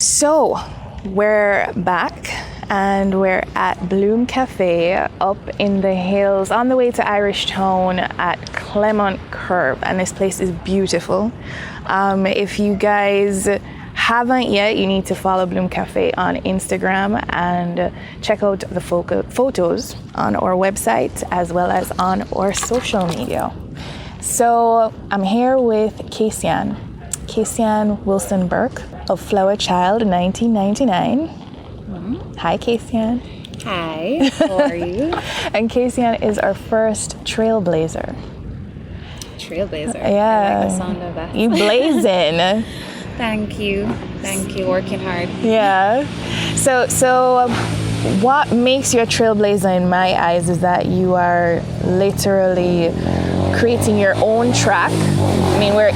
So we're back and we're at Bloom Cafe up in the hills on the way to Irish Town at Clement Curve, and this place is beautiful. If you guys haven't yet, you need to follow Bloom Cafe on Instagram and check out the photos on our website as well as on our social media. So I'm here with Kaysian Wilson of Flowerchild1999. Hi, Kaysian. Hi, how are you? And Kaysian is our first Trailblazer. Trailblazer. Yeah. I like the sound of that. You blazing. Thank you. Working hard. Yeah. So what makes you a trailblazer in my eyes is that you are literally creating your own track. I mean, we're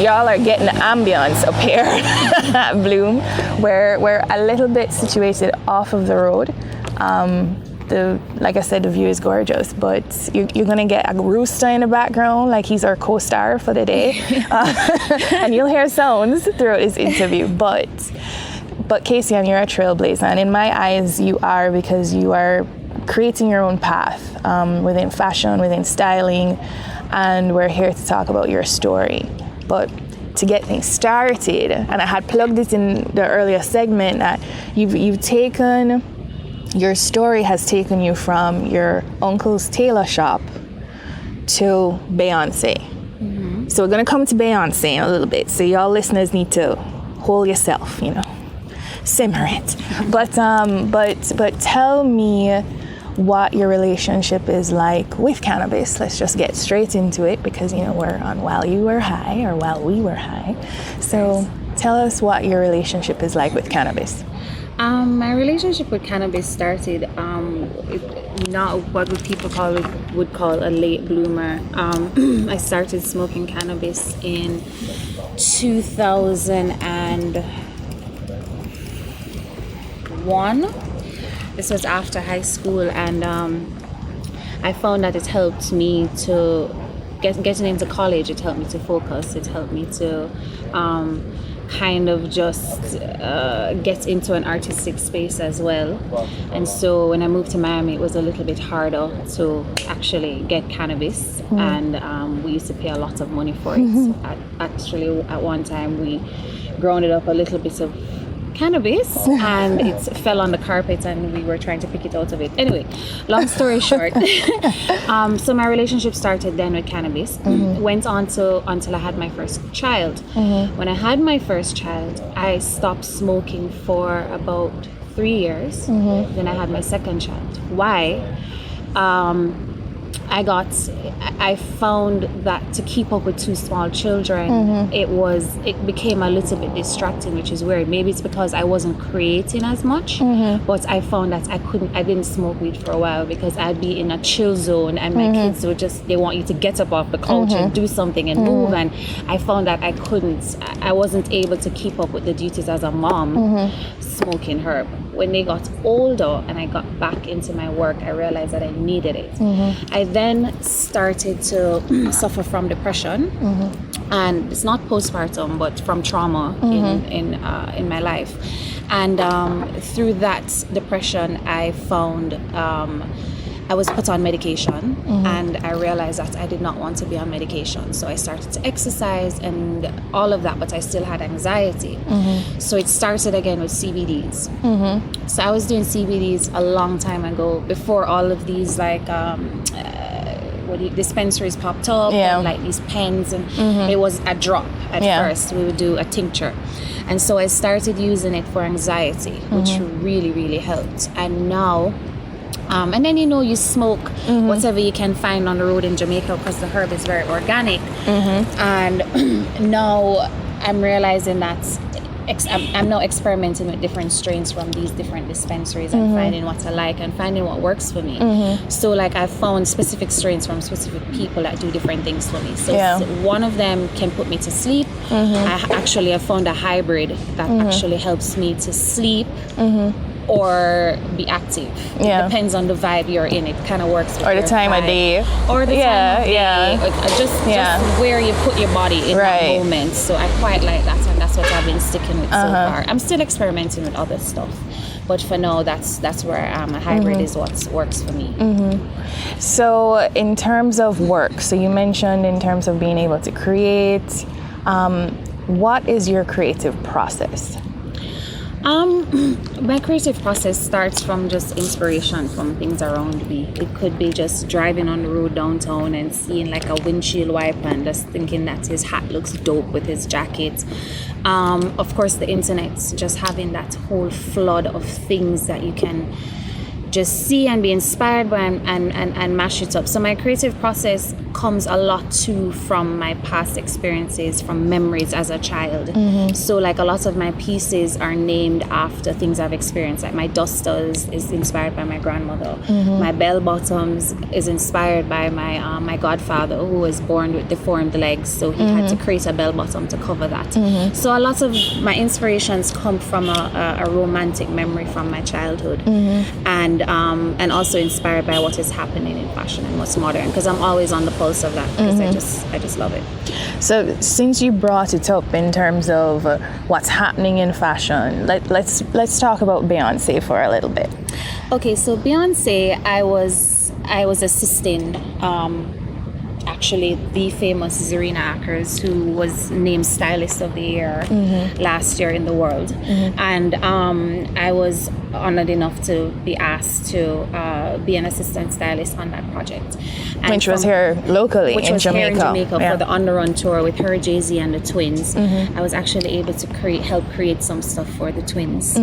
y'all are getting the ambience up here at Bloom. We're a little bit situated off of the road. Like I said, the view is gorgeous, but you're gonna get a rooster in the background, like he's our co-star for the day, and you'll hear sounds throughout this interview. But Kaysian, you're a trailblazer, and in my eyes, you are, because you are creating your own path within fashion, within styling, and we're here to talk about your story. But to get things started, and I had plugged it in the earlier segment, that your story has taken you from your uncle's tailor shop to Beyonce. Mm-hmm. So we're gonna come to Beyonce in a little bit. So y'all listeners need to hold yourself, simmer it. But tell me what your relationship is like with cannabis. Let's just get straight into it, because we're on while we were high. So tell us what your relationship is like with cannabis. My relationship with cannabis started not what people would call a late bloomer. I started smoking cannabis in 2001. This was after high school, and I found that it helped me to getting into college. It helped me to focus. It helped me to kind of just get into an artistic space as well. And so when I moved to Miami, it was a little bit harder to actually get cannabis, and we used to pay a lot of money for it. At one time, we grounded up a little bit of cannabis and it fell on the carpet and we were trying to pick it out of it. Anyway, long story short, so my relationship started then with cannabis. Went on until I had my first child. When I had my first child, I stopped smoking for about 3 years. Then I had my second child. Why? I found that to keep up with two small children, it became a little bit distracting, which is weird. Maybe it's because I wasn't creating as much, but I found that I didn't smoke weed for a while because I'd be in a chill zone, and my kids would they want you to get up off the couch and do something and move, and I found that I wasn't able to keep up with the duties as a mom smoking herb. When they got older and I got back into my work, I realized that I needed it. I then started to suffer from depression, and it's not postpartum, but from trauma in my life. And through that depression, I found I was put on medication, and I realized that I did not want to be on medication. So I started to exercise and all of that, but I still had anxiety. So it started again with CBDs. So I was doing CBDs a long time ago, before all of these dispensaries popped up, and like these pens, and it was a drop at first. We would do a tincture. And so I started using it for anxiety, which really, really helped. And now, and then you smoke whatever you can find on the road in Jamaica, because the herb is very organic. And now I'm realizing that I'm now experimenting with different strains from these different dispensaries and finding what I like and finding what works for me. So like I found specific strains from specific people that do different things for me. So one of them can put me to sleep. I found a hybrid that actually helps me to sleep or be active. Yeah. It depends on the vibe you're in. It kind of works with Or the your time of vibe. day. Or the time of day. Just where you put your body in that moment. So I quite like that, and that's what I've been sticking with so far. I'm still experimenting with other stuff, but for now, that's where I am. A hybrid is what works for me. So in terms of work, so you mentioned in terms of being able to create, what is your creative process? My creative process starts from just inspiration from things around me. It could be just driving on the road downtown and seeing like a windshield wiper and just thinking that his hat looks dope with his jacket. Of course, the internet, just having that whole flood of things that you can just see and be inspired by and mash it up. So my creative process comes a lot too from my past experiences, from memories as a child. So like a lot of my pieces are named after things I've experienced. Like my dusters is inspired by my grandmother. My bell bottoms is inspired by my godfather, who was born with deformed legs, so he had to create a bell bottom to cover that. So a lot of my inspirations come from a romantic memory from my childhood, and also inspired by what is happening in fashion and what's modern, because I'm always on the pulse of that, because I just love it. So since you brought it up in terms of what's happening in fashion, let's talk about Beyonce for a little bit. Okay, so Beyonce, I was assisting actually the famous Zarina Akers, who was named Stylist of the Year last year in the world, and I was honored enough to be asked to be an assistant stylist on that project, which was here locally in Jamaica. For the On the Run tour with her, Jay-Z, and the Twins. I was actually able to help create some stuff for the Twins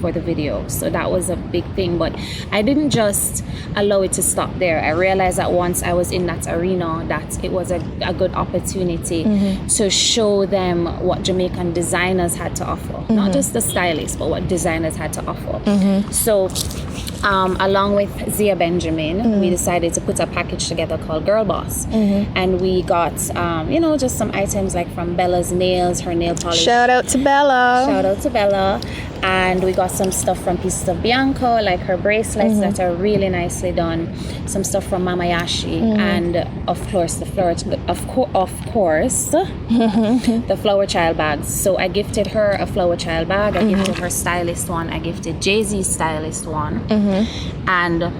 for the video. So that was a big thing, but I didn't just allow it to stop there. I realized that once I was in that arena, that it was a good opportunity to show them what Jamaican designers had to offer, not just the stylists, but what designers had to offer. So along with Zia Benjamin, we decided to put a package together called Girl Boss, and we got just some items like from Bella's nails, her nail polish. Shout out to Bella. And we got some stuff from Pieces of Bianco, like her bracelets that are really nicely done. Some stuff from Mama Yashi, and of course the Flowerchild bags. So I gifted her a Flowerchild bag. I gifted her stylist one. I gifted Jay-Z's stylist one, and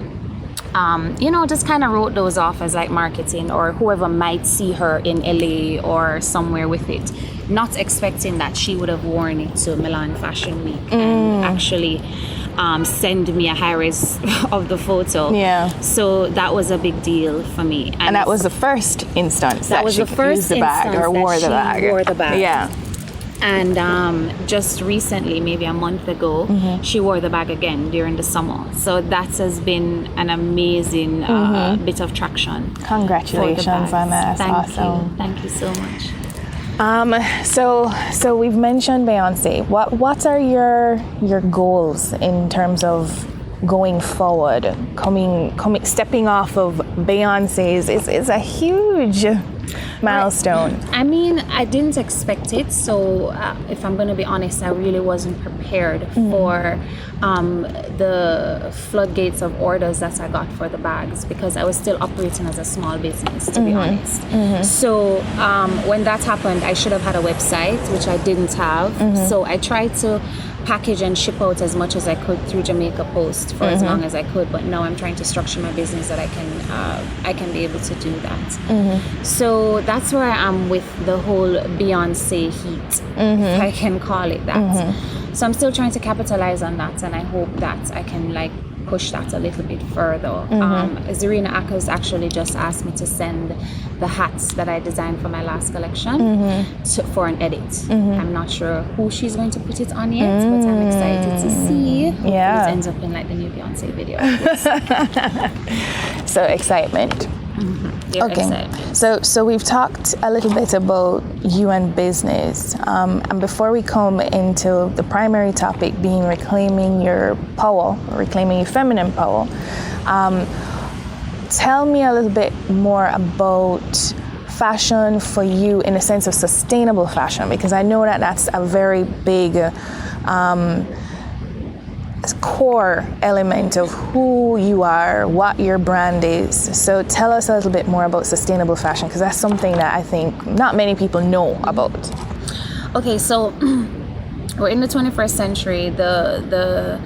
just kind of wrote those off as like marketing, or whoever might see her in LA or somewhere with it, not expecting that she would have worn it to Milan Fashion Week and actually send me a high-res of the photo. So that was a big deal for me. And that was the first instance that she used the bag or wore the bag. Yeah. And just recently, maybe a month ago, she wore the bag again during the summer. So that has been an amazing bit of traction. Congratulations on that. That's awesome. Thank you so much. So we've mentioned Beyonce. What are your goals in terms of going forward? Stepping off of Beyonce's is a huge milestone. I mean, I didn't expect it, so if I'm going to be honest, I really wasn't prepared for the floodgates of orders that I got for the bags, because I was still operating as a small business, to be honest. So when that happened, I should have had a website, which I didn't have. So I tried to package and ship out as much as I could through Jamaica Post for as long as I could, but now I'm trying to structure my business that I can be able to do that. So that's where I am with the whole Beyonce heat, if I can call it that. So I'm still trying to capitalize on that, and I hope that I can push that a little bit further. Zarina Akers actually just asked me to send the hats that I designed for my last collection for an edit. I'm not sure who she's going to put it on yet, but I'm excited to see. Hopefully it ends up in the new Beyonce video. So excitement. Okay. So we've talked a little bit about you and business, and before we come into the primary topic being reclaiming your power, reclaiming your feminine power, tell me a little bit more about fashion for you in the sense of sustainable fashion, because I know that that's a very big core element of who you are, what your brand is. So tell us a little bit more about sustainable fashion, because that's something that I think not many people know about. Okay, so we're in the 21st century. The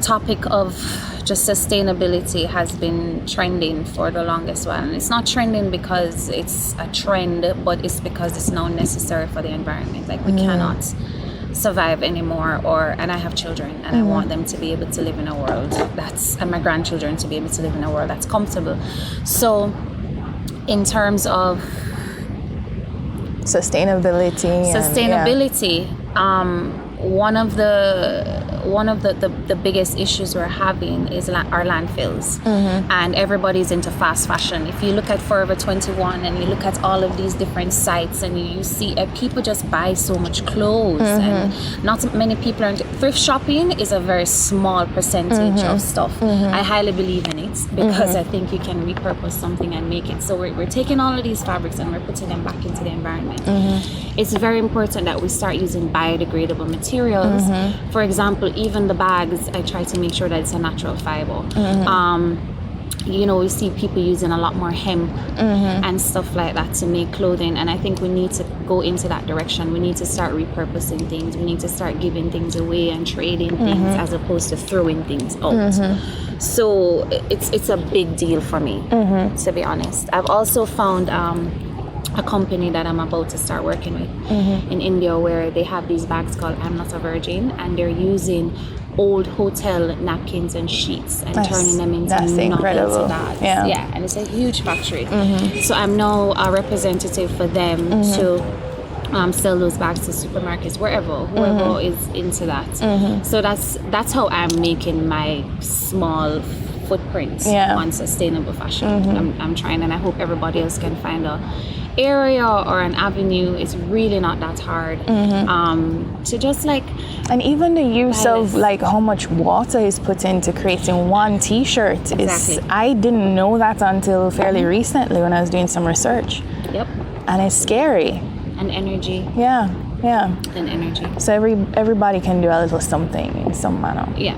topic of just sustainability has been trending for the longest while, and it's not trending because it's a trend, but it's because it's now necessary for the environment. Like, we cannot survive anymore, and I have children, and I want them to be able to live in a world and my grandchildren to be able to live in a world that's comfortable. So in terms of sustainability, one of the biggest issues we're having is our landfills, and everybody's into fast fashion. If you look at Forever 21 and you look at all of these different sites, and you see people just buy so much clothes, and not many people are into thrift shopping. Is a very small percentage of stuff. I highly believe in it because I think you can repurpose something and make it. So we're taking all of these fabrics and we're putting them back into the environment. It's very important that we start using biodegradable materials. For example, even the bags, I try to make sure that it's a natural fiber. We see people using a lot more hemp and stuff like that to make clothing, and I think we need to go into that direction. We need to start repurposing things. We need to start giving things away and trading things as opposed to throwing things out. So it's a big deal for me, to be honest. I've also found a company that I'm about to start working with in India, where they have these bags called I'm Not a Virgin, and they're using old hotel napkins and sheets and turning them into novelty bags. Yeah, and it's a huge factory. So I'm now a representative for them to sell those bags to supermarkets, whoever is into that. So that's how I'm making my small footprint on sustainable fashion. I'm trying, and I hope everybody else can find a area or an avenue. It's really not that hard to just and even the use of how much water is put into creating one t-shirt. I didn't know that until fairly recently when I was doing some research. And it's scary. And energy. And energy. So everybody can do a little something in some manner. Yeah.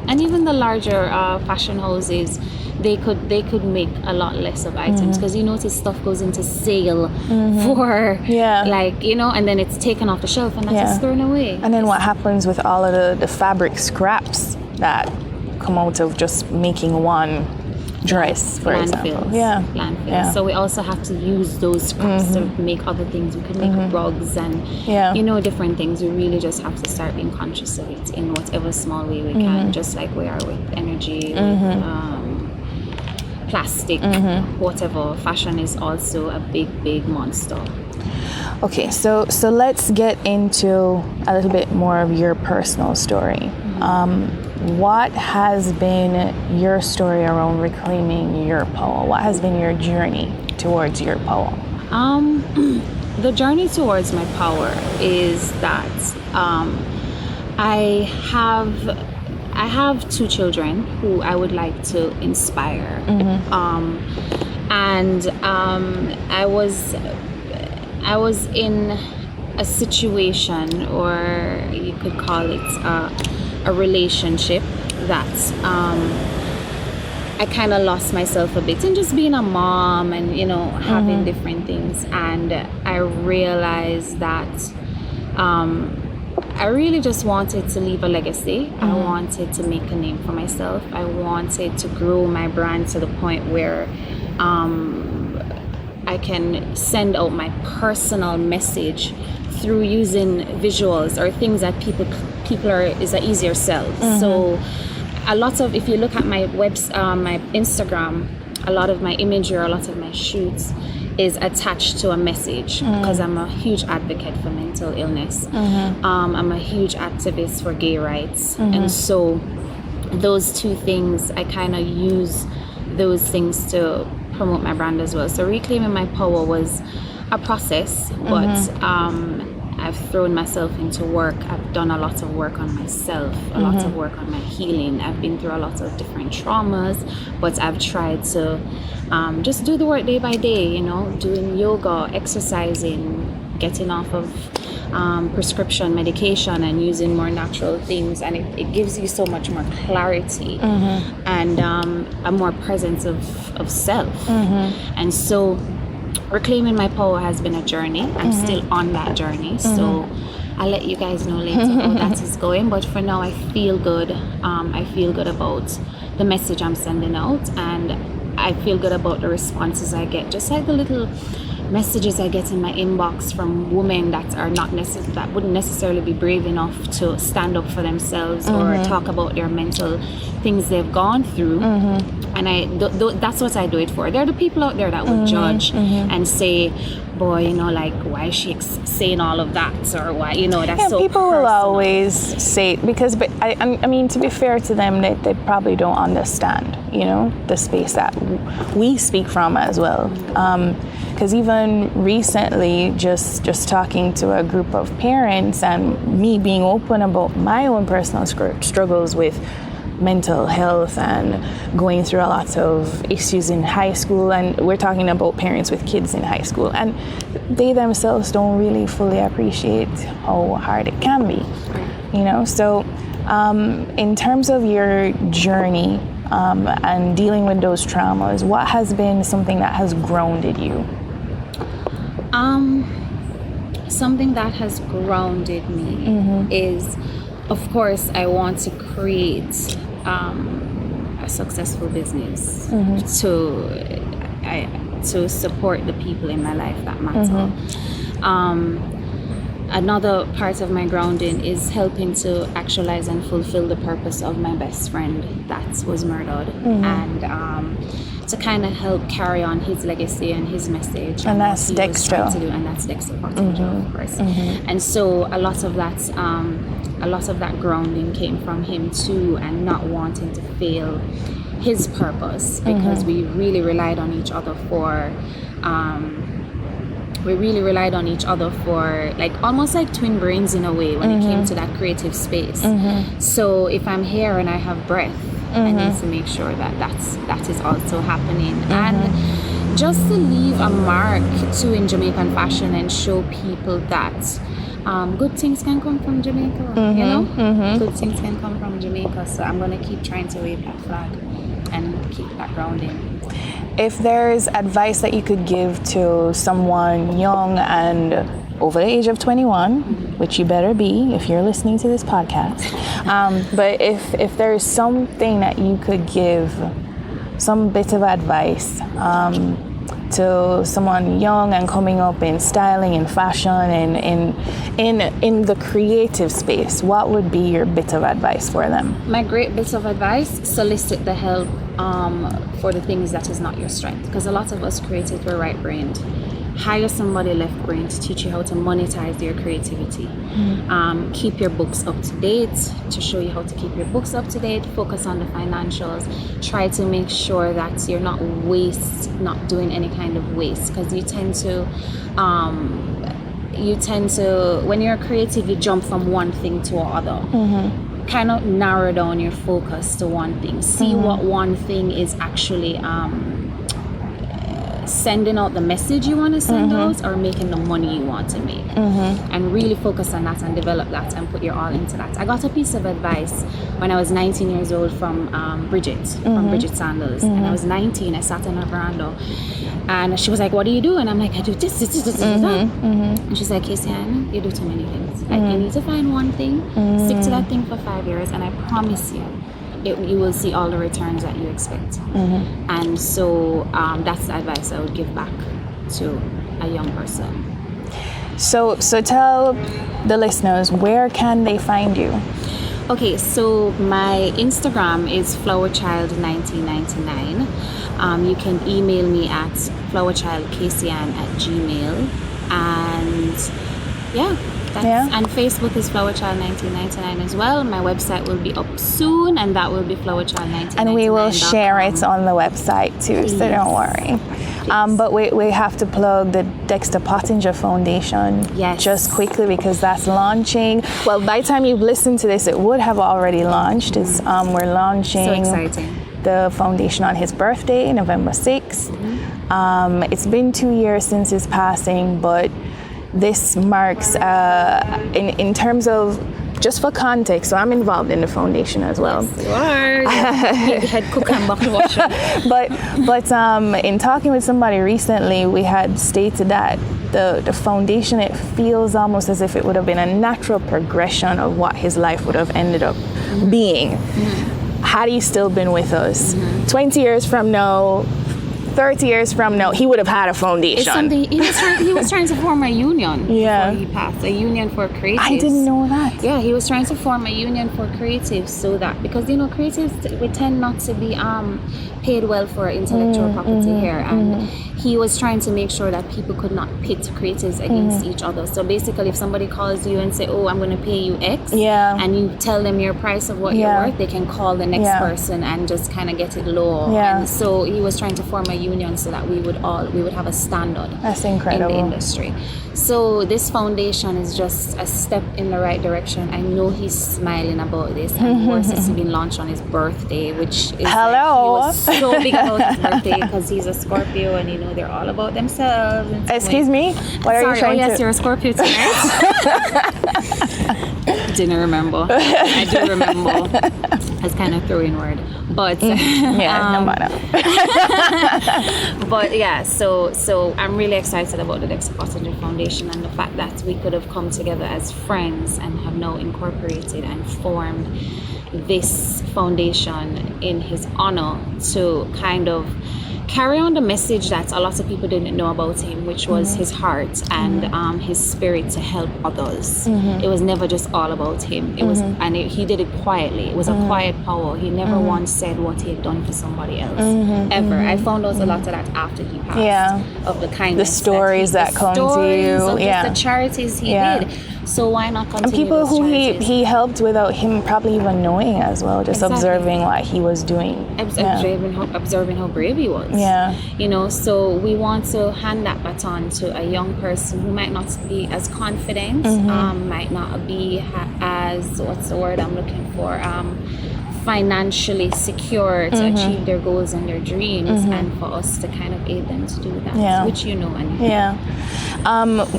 And even the larger fashion houses, they could make a lot less of items, because you notice stuff goes into sale for and then it's taken off the shelf and that's thrown away. And then what happens with all of the fabric scraps that come out of just making one dress, for example? Landfills. So we also have to use those scraps to make other things. We could make rugs and different things. We really just have to start being conscious of it in whatever small way we can, just like we are with energy, with plastic, whatever. Fashion is also a big monster. Okay, so let's get into a little bit more of your personal story. What has been your story around reclaiming your power? What has been your journey towards your power? The journey towards my power is that I have two children who I would like to inspire. And I was in a situation, or you could call it a relationship, that I kind of lost myself a bit in just being a mom and having different things. And I realized that I really just wanted to leave a legacy. I wanted to make a name for myself. I wanted to grow my brand to the point where I can send out my personal message through using visuals or things that people is an easier sell. So a lot of, if you look at my my Instagram, a lot of my imagery or a lot of my shoots is attached to a message, because I'm a huge advocate for mental illness. I'm a huge activist for gay rights, and so those two things, I kind of use those things to promote my brand as well. So reclaiming my power was a process, but I've thrown myself into work. I've done a lot of work on myself, a lot of work on my healing. I've been through a lot of different traumas, but I've tried to just do the work day by day, doing yoga, exercising, getting off of prescription medication and using more natural things, and it gives you so much more clarity and a more presence of self. And so reclaiming my power has been a journey. I'm still on that journey, so I'll let you guys know later how that is going. But for now, I feel good. I feel good about the message I'm sending out, and I feel good about the responses I get. Just like the little messages I get in my inbox from women that are that wouldn't necessarily be brave enough to stand up for themselves or talk about their mental things they've gone through. And that's what I do it for. There are the people out there that will judge and say, boy, you know, like, why is she saying all of that, or why, you know, that's so people personal. will always say, because but I mean, to be fair to them, they probably don't understand, you know, the space that we speak from as well. Because even recently, just talking to a group of parents and me being open about my own personal struggles with mental health and going through a lot of issues in high school, and we're talking about parents with kids in high school, and they themselves don't really fully appreciate how hard it can be, you know. So in terms of your journey and dealing with those traumas, what has been something that has grounded you? Something that has grounded me is, of course, I want to create a successful business to support the people in my life that matter. Another part of my grounding is helping to actualize and fulfill the purpose of my best friend that was murdered, and to kind of help carry on his legacy and his message. And that's Dexter. And that's Dexter Pottinger, of course. And so a lot of that grounding came from him too, and not wanting to fail his purpose, because we really relied on each other for like almost like twin brains in a way when it came to that creative space. So if I'm here and I have breath, I need to make sure that is also happening, and just to leave a mark too in Jamaican fashion and show people that good things can come from Jamaica, you know? Good things can come from Jamaica. So I'm going to keep trying to wave that flag and keep that grounding. If there's advice that you could give to someone young and over the age of 21, which you better be if you're listening to this podcast, but if there's something that you could give, some bit of advice to someone young and coming up in styling and fashion and in the creative space, what would be your bit of advice for them? My great bit of advice: solicit the help for the things that is not your strength, because a lot of us creatives were right-brained. Hire somebody left-brained to teach you how to monetize your creativity. Keep your books up to date, to show you how to keep your books up to date. Focus on the financials. Try to make sure that you're not doing any kind of waste, because you tend to when you're creative, you jump from one thing to another. Kind of narrow down your focus to one thing. See what one thing is actually sending out the message you want to send out, or making the money you want to make, and really focus on that and develop that and put your all into that. I got a piece of advice when I was 19 years old from Bridget Sanders, and I was 19. I sat on her veranda and she was like, "What do you do?" And I'm like, "I do this. And she's like, "Kaysian, you do too many things. Like, you need to find one thing, stick to that thing for 5 years, and I promise you, you will see all the returns that you expect." And so that's the advice I would give back to a young person. So tell the listeners, where can they find you? Okay, so my Instagram is Flowerchild1999. You can email me at flowerchildkaysian@gmail.com, and and Facebook is Flowerchild1999 as well. My website will be up soon, and that will be Flowerchild1999. And we will share it on the website too, so don't worry. But we have to plug the Dexter Pottinger Foundation just quickly, because that's launching. Well, by the time you've listened to this, it would have already launched. It's, we're launching the foundation on his birthday, November 6th. It's been 2 years since his passing, but this marks, in terms of, just for context, so I'm involved in the foundation as well. You are. Head cook and bottle washer. But in talking with somebody recently, we had stated that the foundation, it feels almost as if it would have been a natural progression of what his life would have ended up being had he still been with us. 20 years from now, 30 years from now, he would have had a foundation. It's something, he was trying to form a union before he passed, a union for creatives. I didn't know that. Yeah, he was trying to form a union for creatives, so that, because creatives, we tend not to be paid well for intellectual property here, and he was trying to make sure that people could not pit creatives against each other. So basically, if somebody calls you and say, oh, I'm going to pay you X, and you tell them your price of what you're worth, they can call the next person and just kind of get it low. And so he was trying to form a union so that we would have a standard. That's incredible. In the industry. So this foundation is just a step in the right direction. I know he's smiling about this, and of course it's been launched on his birthday, which is Hello. Like, he was so big about his birthday because he's a Scorpio, and they're all about themselves. Excuse me? What are you trying to? Yes, you're a Scorpio tonight. Didn't remember. I do remember. That's kind of throwing word, but no matter. But yeah, so I'm really excited about the Dexter Pottinger Foundation and the fact that we could have come together as friends and have now incorporated and formed this foundation in his honor to kind of carry on the message that a lot of people didn't know about him, which was his heart and his spirit to help others. It was never just all about him. It was, and he did it quietly. It was a quiet power. He never once said what he had done for somebody else, ever. I found out a lot of that after he passed, of the kindness, the stories that come to you, of just the charities he did. So why not continue? And people who charities? he helped without him probably even knowing as well, just observing what he was doing. Observing how brave he was. So we want to hand that baton to a young person who might not be as confident, might not be as, what's the word I'm looking for, financially secure to achieve their goals and their dreams, and for us to kind of aid them to do that, which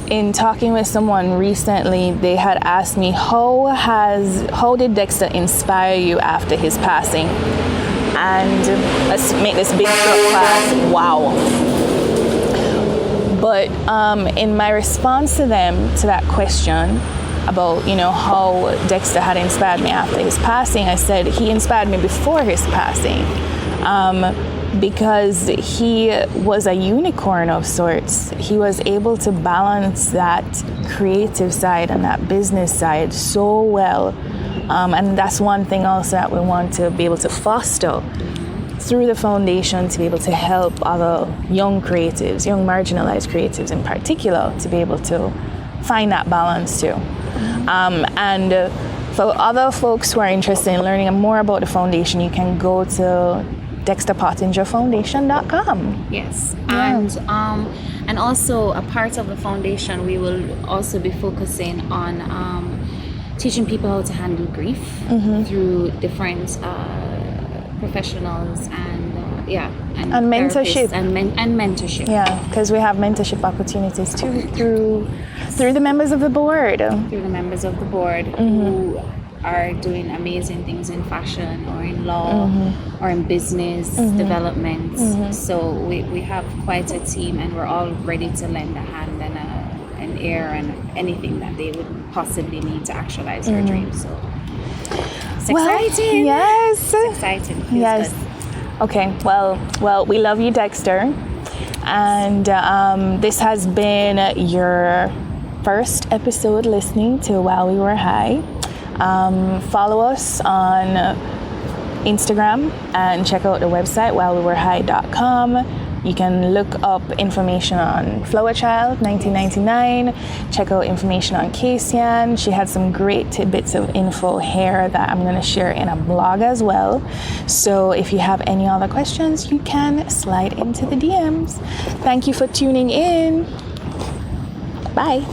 in talking with someone recently, they had asked me, how did Dexter inspire you after his passing? And let's make this big short class. Wow. But in my response to them, to that question about, how Dexter had inspired me after his passing, I said he inspired me before his passing, because he was a unicorn of sorts. He was able to balance that creative side and that business side so well. And that's one thing also that we want to be able to foster through the foundation, to be able to help other young creatives, young marginalized creatives in particular, to be able to find that balance too. And for other folks who are interested in learning more about the foundation, you can go to DexterPottingerFoundation.com. Yes, and also a part of the foundation, we will also be focusing on teaching people how to handle grief through different professionals and mentorship and mentorship. Yeah, because we have mentorship opportunities too through the members of the board. Through the members of the board who are doing amazing things in fashion or in law or in business development. So we have quite a team, and we're all ready to lend a hand and an ear and anything that they would possibly need to actualize their dreams. So it's exciting. Yes. It's exciting. Feels good. Okay. Well, we love you, Dexter. And this has been your first episode listening to While We Were High. Follow us on Instagram and check out the website whilewewerehigh.com. You can look up information on Flowerchild1999. Check out information on Kaysian. She had some great tidbits of info here that I'm going to share in a blog as well. So if you have any other questions, you can slide into the DMs. Thank you for tuning in. Bye.